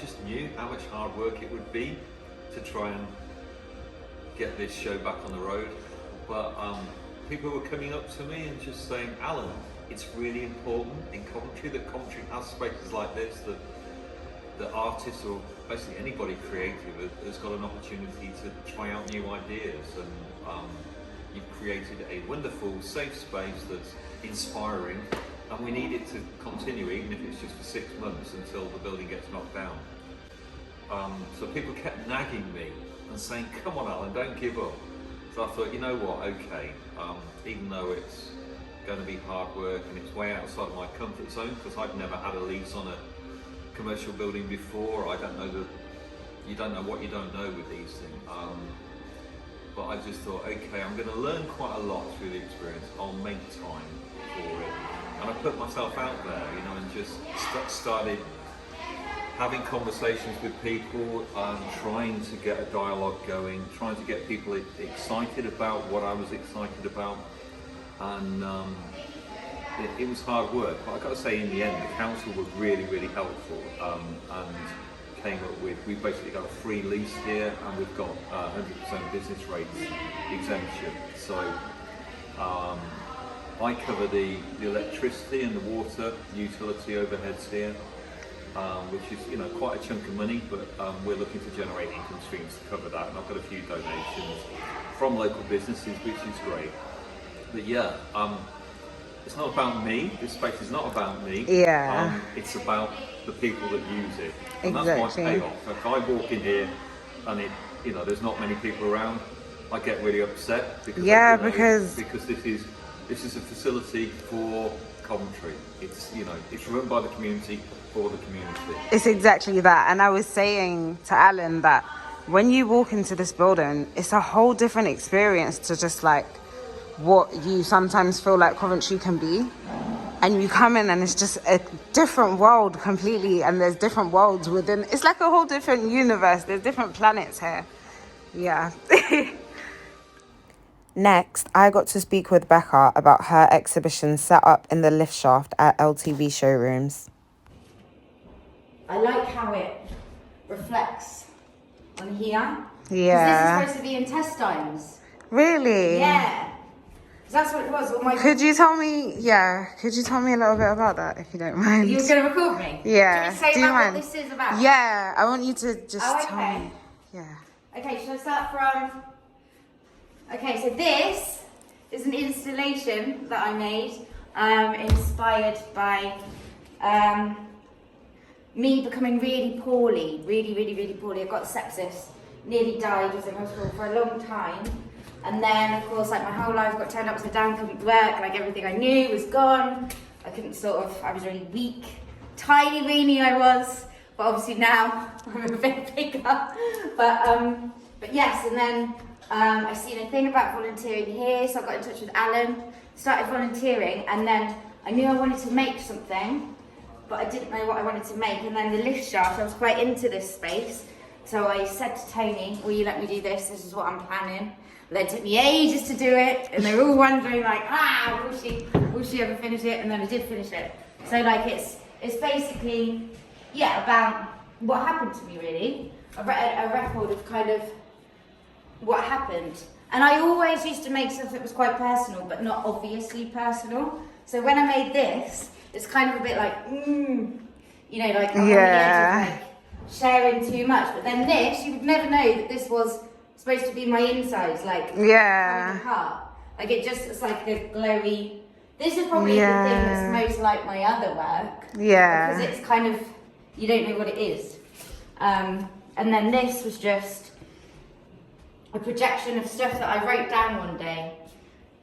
just knew how much hard work it would be to try and get this show back on the road. But people were coming up to me and just saying, Alan, it's really important in Coventry that Coventry has spaces like this, that artists or basically anybody creative has got an opportunity to try out new ideas. And you've created a wonderful, safe space that's inspiring, and we need it to continue, even if it's just for 6 months until the building gets knocked down. So people kept nagging me and saying, come on Alan, don't give up. So I thought, you know what, okay, even though it's going to be hard work and it's way outside my comfort zone, because I've never had a lease on a commercial building before, I don't know you don't know what you don't know with these things. But I just thought, okay, I'm going to learn quite a lot through the experience. I'll make time for it. And I put myself out there, you know, and just started having conversations with people, trying to get a dialogue going, trying to get people excited about what I was excited about. And it was hard work, but I've got to say, in the end, the council were really, really helpful, and came up with, we've basically got a free lease here, and we've got 100% business rates exemption. So I cover the electricity and the water utility overheads here, which is, you know, quite a chunk of money, but we're looking to generate income streams to cover that, and I've got a few donations from local businesses, which is great. But yeah, it's not about me. This space is not about me. Yeah. It's about the people that use it, and exactly. That's my payoff. If I walk in here and you know, there's not many people around, I get really upset because because this is a facility for Coventry. It's, you know, it's run by the community for the community. It's exactly that. And I was saying to Alan that when you walk into this building, it's a whole different experience to just like what you sometimes feel like Coventry can be. And you come in and it's just a different world completely, and there's different worlds within. It's like a whole different universe. There's different planets here. Yeah. Next, I got to speak with Becca about her exhibition set up in the lift shaft at LTB Showrooms. I like how it reflects on here. Yeah. Because this is supposed to be intestines. Really? Yeah. That's what it was. Could you tell me a little bit about that, if you don't mind? You were going to record me? Yeah. Should we say about what this is about? Yeah, I want you to just tell me. Yeah. Okay, shall I start from... Okay, so this is an installation that I made, inspired by me becoming really poorly, really poorly. I got sepsis, nearly died, was in hospital for a long time. And then, of course, like my whole life got turned upside down, couldn't work, like everything I knew was gone. I couldn't I was really weak, tiny weenie I was, but obviously now I'm a bit bigger. But yes, and then I seen a thing about volunteering here, so I got in touch with Alan, started volunteering, and then I knew I wanted to make something, but I didn't know what I wanted to make. And then the lift shaft, I was quite into this space, so I said to Tony, will you let me do this? This is what I'm planning. Then it took me ages to do it, and they were all wondering like, will she ever finish it? And then I did finish it. So like it's basically, yeah, about what happened to me really. A record of kind of what happened. And I always used to make stuff that was quite personal, but not obviously personal. So when I made this, it's kind of a bit like, you know, like I'm on the edge of like sharing too much. But then this, you would never know that this was supposed to be my insides, like coming apart. Like it's like a glowy. This is probably the thing that's most like my other work. Yeah. Because it's kind of, you don't know what it is. And then this was just a projection of stuff that I wrote down one day,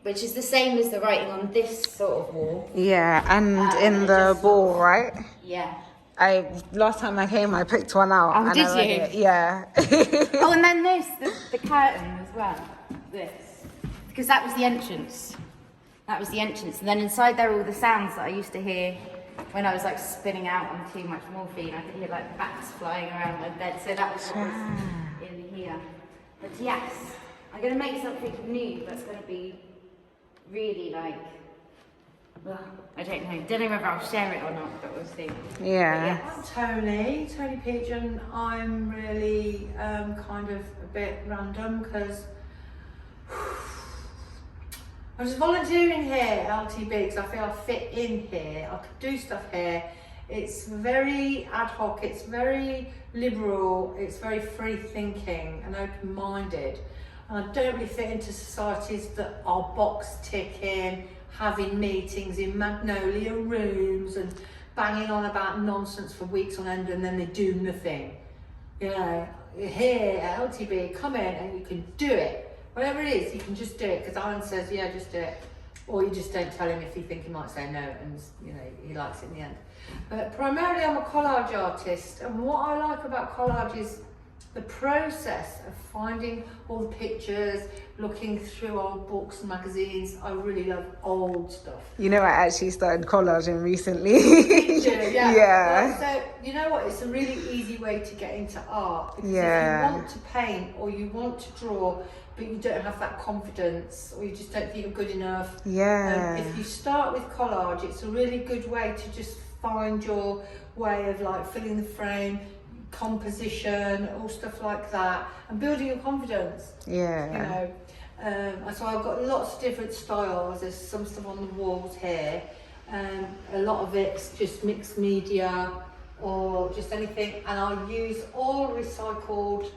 which is the same as the writing on this sort of wall. Yeah, and in the ball, right? Yeah. Last time I came, I picked one out. Oh, did you? Yeah. Oh, and then the curtain as well. This. Because that was the entrance. That was the entrance. And then inside there are all the sounds that I used to hear when I was like spinning out on too much morphine. I could hear like bats flying around my bed. So that was what was in here. But yes, I'm going to make something new that's going to be really like well, I don't know whether I'll share it or not, but we'll see. Yeah. But I'm Tony Peach, and I'm really kind of a bit random because I'm just volunteering here at LTB because I feel I fit in here. I could do stuff here. It's very ad hoc, it's very liberal, it's very free thinking and open-minded. And I don't really fit into societies that are box ticking, having meetings in magnolia rooms and banging on about nonsense for weeks on end and then they do nothing. You know, here at LTB, come in and you can do it. Whatever it is, you can just do it because Alan says, yeah, just do it. Or you just don't tell him if you think he might say no and, you know, he likes it in the end. But primarily I'm a collage artist, and what I like about collage is the process of finding all the pictures, looking through old books and magazines. I really love old stuff. You know, I actually started collaging recently. Yeah. So, you know what? It's a really easy way to get into art. Because if you want to paint or you want to draw, but you don't have that confidence or you just don't think you're good enough. Yeah. If you start with collage, it's a really good way to just find your way of like filling the frame, composition, all stuff like that, and building your confidence. Yeah. You know, so I've got lots of different styles. There's some stuff on the walls here. A lot of it's just mixed media or just anything, and I use all recycled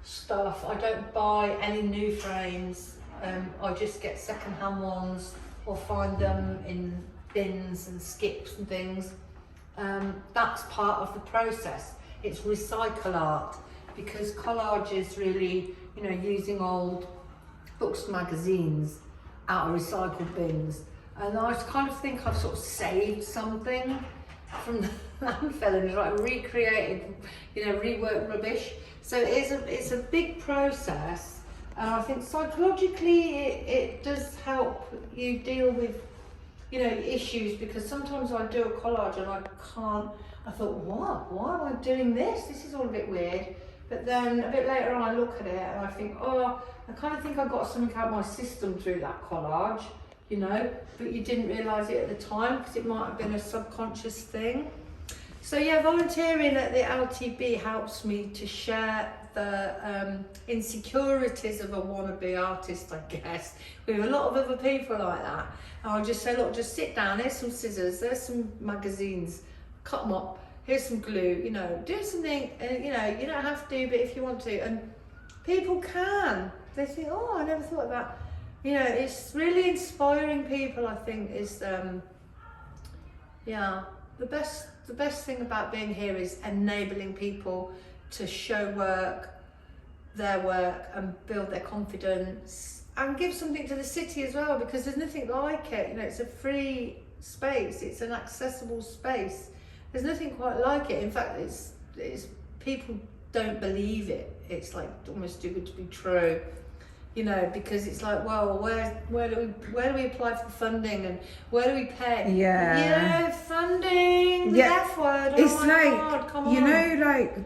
stuff. I don't buy any new frames. I just get second-hand ones or find them in bins and skips and things. That's part of the process. It's recycle art because collage is really, you know, using old books and magazines out of recycled bins. And I kind of think I've sort of saved something from the landfill and like recreated, you know, reworked rubbish. So it's a big process, and I think psychologically it does help you deal with, you know, issues, because sometimes I do a collage and I thought, why am I doing this? This is all a bit weird. But then a bit later on I look at it and I think, oh, I kind of think I got something out of my system through that collage, you know, but you didn't realise it at the time because it might have been a subconscious thing. So yeah, volunteering at the LTB helps me to share the insecurities of a wannabe artist, I guess, with a lot of other people like that. And I'll just say, look, just sit down, here's some scissors, there's some magazines, cut them up, here's some glue, you know, do something, you know, you don't have to, but if you want to. And people can. They think, oh, I never thought of that. You know, it's really inspiring people, I think, is, yeah, the best thing about being here is enabling people to show their work and build their confidence and give something to the city as well, because there's nothing like it. You know, it's a free space, it's an accessible space. There's nothing quite like it. In fact, it's people don't believe it. It's like almost too good to be true. You know, because it's like, well, where do we apply for the funding and where do we pay? Yeah. You know, funding, the F word. It's oh my like, God, come on. you know, like,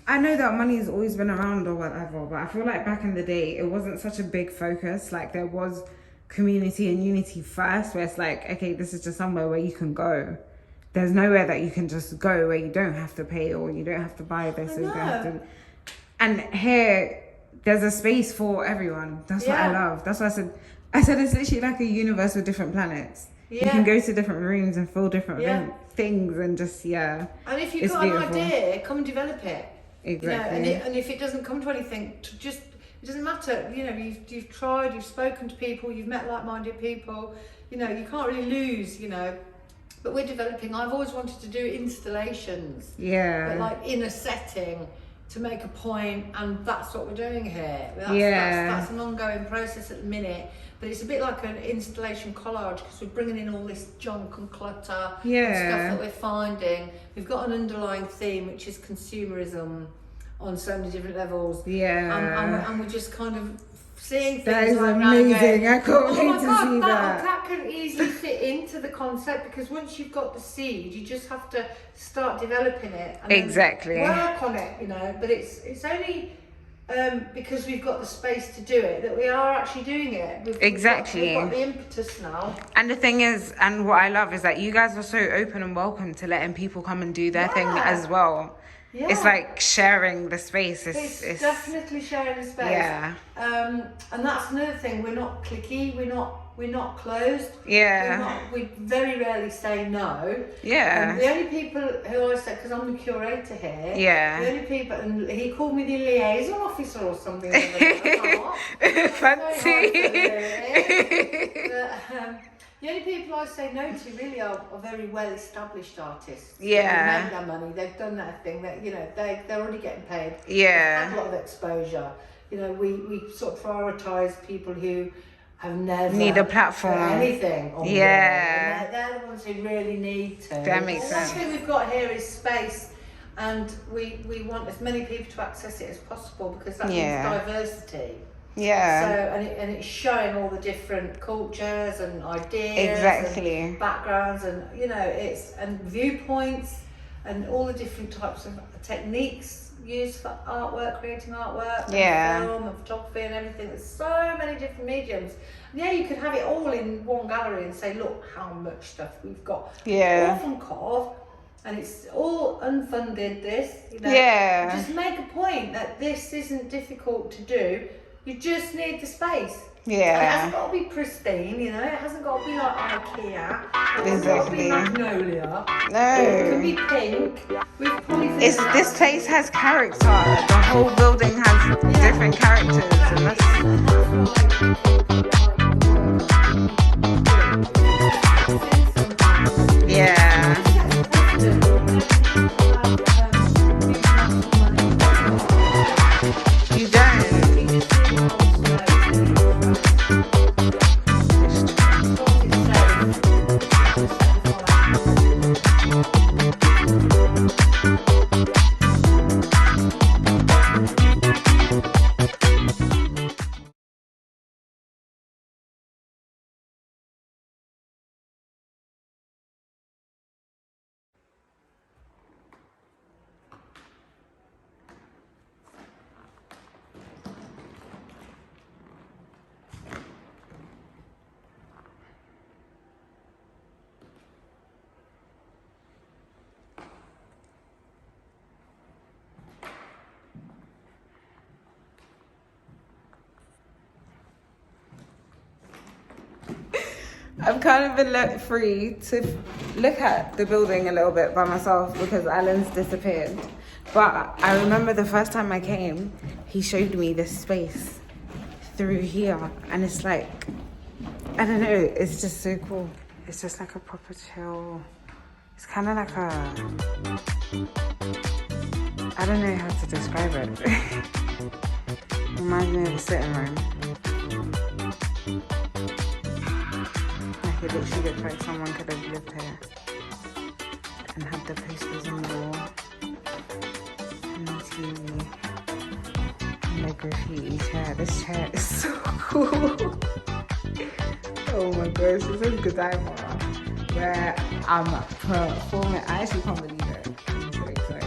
I know that money's always been around or whatever, but I feel like back in the day, it wasn't such a big focus. Like, there was community and unity first, where it's like, okay, this is just somewhere where you can go. There's nowhere that you can just go where you don't have to pay or you don't have to buy this or you don't have to. And here, there's a space for everyone. That's what I love. That's what I said it's literally like a universe with different planets. You can go to different rooms and feel different things and just, And if you've got an idea, come and develop it. Exactly. You know, and if it doesn't come to anything, it doesn't matter. You know, you've tried, you've spoken to people, you've met like-minded people. You know, you can't really lose, you know. But we're developing. I've always wanted to do installations. Yeah. But like in a setting, to make a point, and that's what we're doing here. That's an ongoing process at the minute, but it's a bit like an installation collage because we're bringing in all this junk and clutter and stuff that we're finding. We've got an underlying theme, which is consumerism on so many different levels. And we're just kind of seeing things that is like amazing. That I can't wait oh my to God, see that. That can easily fit into the concept, because once you've got the seed, you just have to start developing it and exactly work on it, you know. But it's only because we've got the space to do it, that we are actually doing it. Exactly. We've got the impetus now. And the thing is, and what I love is that you guys are so open and welcome to letting people come and do their thing as well. Yeah. It's like sharing the space. It's definitely sharing the space. Yeah. And that's another thing. We're not cliquey. We're not closed. Yeah. We very rarely say no. Yeah. The only people who I said, because I'm the curator here. Yeah. The only people, and he called me the liaison officer or something. Fancy. The only people I say no to really are very well established artists. Yeah. They've made their money, they've done their thing, that they're already getting paid. Yeah. They've had a lot of exposure. We sort of prioritise people who have never need a platform put anything on yeah board. They're the ones who really need to. That makes sense. The thing we've got here is space, and we want as many people to access it as possible, because that means diversity. Yeah. So and it's showing all the different cultures and ideas, exactly, and backgrounds, and it's and viewpoints, and all the different types of techniques used for artwork, creating artwork, and film and photography and everything. There's so many different mediums. And you could have it all in one gallery and say, look how much stuff we've got. Yeah. It's all from Cov, and it's all unfunded. Just make a point that this isn't difficult to do. You just need the space. Yeah. And it hasn't got to be pristine, it hasn't got to be like IKEA. It hasn't got to be magnolia. No. It could be pink. This place has character. The whole building has different characters, and that's You don't. I've kind of been let free to look at the building a little bit by myself because Alan's disappeared. But I remember the first time I came, he showed me this space through here, and it's like, I don't know, it's just so cool. It's just like a proper chill. It's kind of like I don't know how to describe it. Reminds me of a sitting room. It literally looks like someone could have lived here and had the posters on the wall and the TV and the graffiti chair. This chair is so cool. Oh my gosh, this is Godiva where I'm performing. I actually can't believe it. I'm so excited.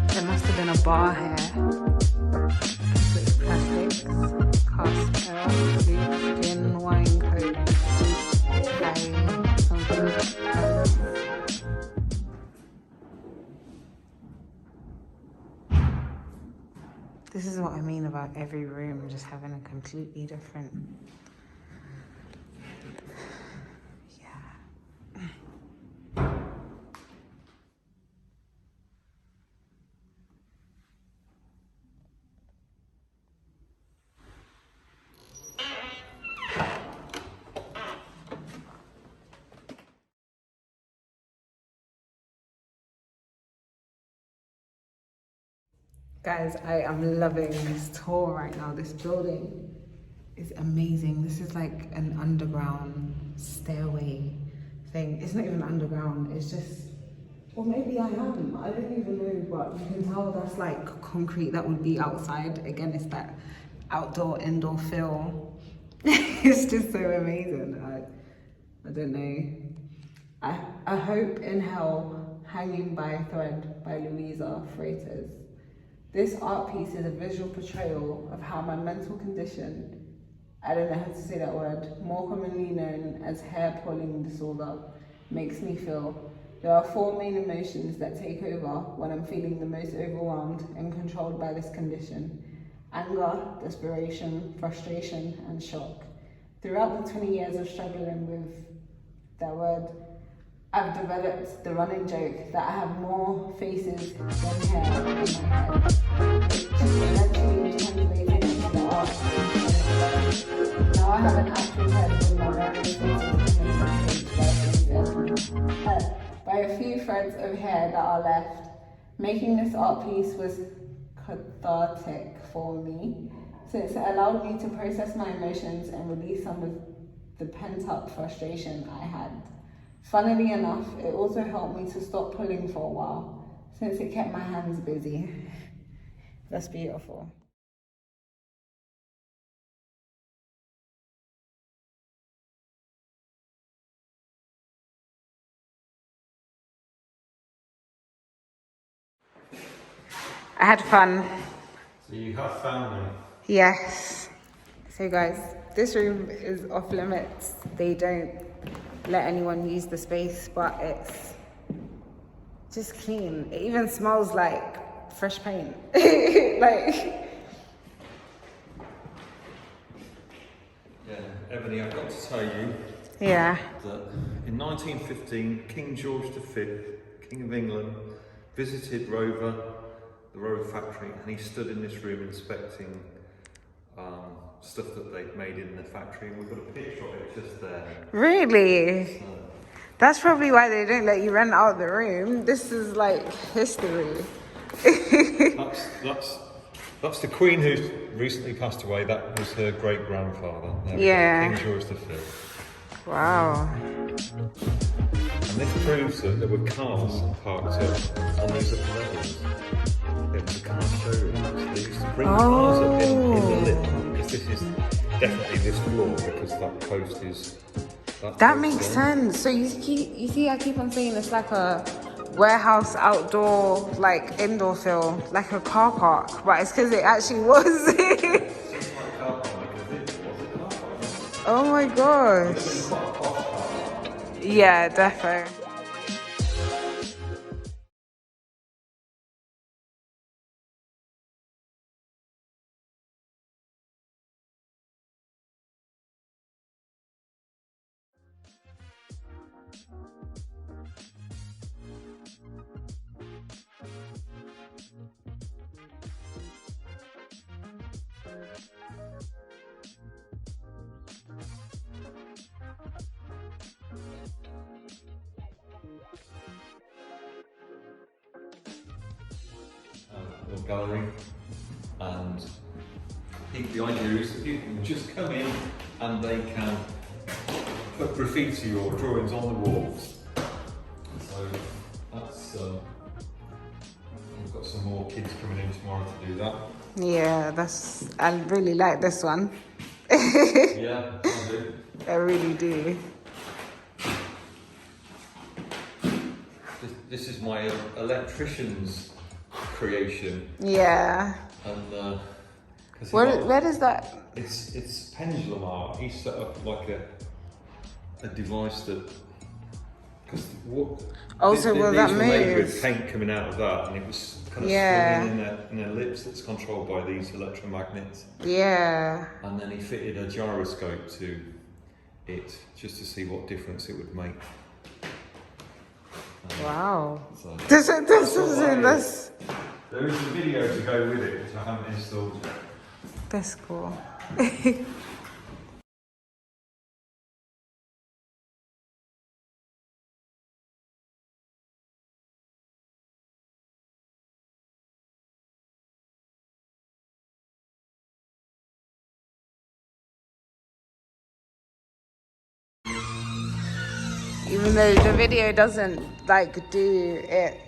There must have been a bar here. It's plastics, cast ale, flute, gin, wine, coke, something. This is what I mean about every room just having a completely different. Guys, I am loving this tour right now. This building is amazing. This is like an underground stairway thing. It's not even underground, it's just, or maybe I am. I don't even know, but you can tell that's like concrete that would be outside. Again, it's that outdoor, indoor feel. It's just so amazing. I don't know. I hope in hell, Hanging by a Thread by Louisa Freitas. This art piece is a visual portrayal of how my mental condition, I don't know how to say that word, more commonly known as hair pulling disorder, makes me feel. There are 4 main emotions that take over when I'm feeling the most overwhelmed and controlled by this condition: anger, desperation, frustration, and shock. Throughout the 20 years of struggling with that word, I've developed the running joke that I have more faces than hair in my head, which eventually translated into the art. Now I have an actual head with my various faces by a few threads of hair that are left. Making this art piece was cathartic for me, since it allowed me to process my emotions and release some of the pent-up frustration I had. Funnily enough, it also helped me to stop pulling for a while, since it kept my hands busy. That's beautiful. I had fun. So you have found me. Yes. So guys, this room is off limits. They don't let anyone use the space, but it's just clean. It even smells like fresh paint. Like, Yeah, Ebony, I've got to tell you yeah. that in 1915, King George V, King of England, visited the Rover factory, and he stood in this room inspecting stuff that they'd made in the factory, and we've got a picture of it just there. Really? That's probably why they don't let you rent out the room. This is like history. That's the Queen who's recently passed away. That was her great grandfather. Yeah. King George V. Wow. And this proves that there were cars parked up on these upper levels. It was a car showroom. They used to bring cars up in the lift, because this is definitely this floor, because that post is. That makes sense. So you see, I keep on saying it's like a warehouse, outdoor, like indoor feel, like a car park, but it's because it actually was. Oh my gosh. Yeah, defo. Little gallery, and I think the idea is that people can just come in and they can put graffiti or drawings on the walls. So that's we've got some more kids coming in tomorrow to do that. Yeah, I really like this one. Yeah, I do. I really do. This is my electrician's creation. Yeah. And where does that? It's pendulum art. He set up like a device that, because what? Also, will that these were made move? with paint coming out of that, and it was kind of Yeah. swinging in an ellipse that's controlled by these electromagnets. Yeah. And then he fitted a gyroscope to it just to see what difference it would make. Wow. So This there is a video to go with it, which I haven't installed yet. That's cool. Even though the video doesn't like do it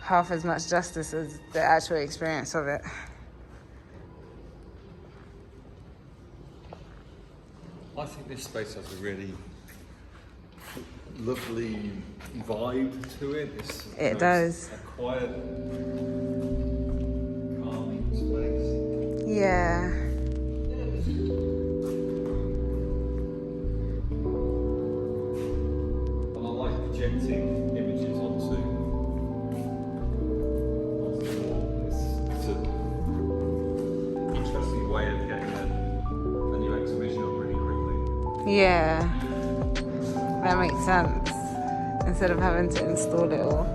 half as much justice as the actual experience of it. I think this space has a really lovely vibe to it. It does. A quiet, calming space. Yeah. And I like projecting images onto the wall. It's an interesting way of getting a new exhibition up really quickly. Yeah. That makes sense. Instead of having to install it all.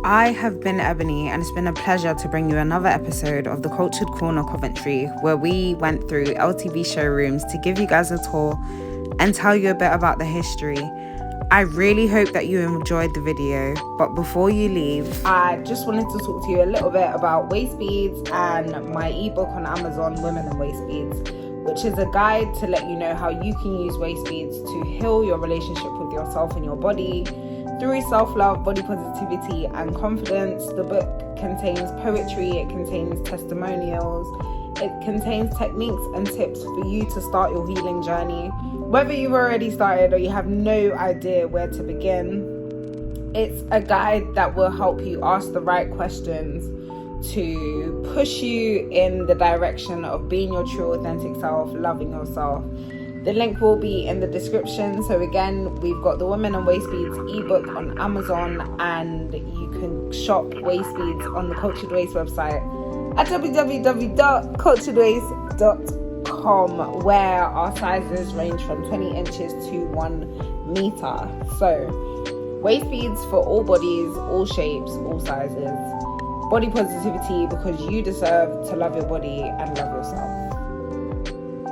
I have been Ebony, and it's been a pleasure to bring you another episode of the Cultured Corner Coventry, where we went through LTB Showrooms to give you guys a tour and tell you a bit about the history. I really hope that you enjoyed the video, but before you leave, I just wanted to talk to you a little bit about waist beads and my ebook on Amazon, Women and Waist Beads, which is a guide to let you know how you can use waist beads to heal your relationship with yourself and your body through self-love, body positivity, and confidence. The book contains poetry, it contains testimonials, it contains techniques and tips for you to start your healing journey. Whether you've already started or you have no idea where to begin, it's a guide that will help you ask the right questions to push you in the direction of being your true authentic self, loving yourself. The link will be in the description. So again, we've got the Women and Waist Beads ebook on Amazon, and you can shop waist beads on the Cultured Waist website at www.culturedwaist.com, where our sizes range from 20 inches to 1 meter. So waist beads for all bodies, all shapes, all sizes. Body positivity, because you deserve to love your body and love yourself.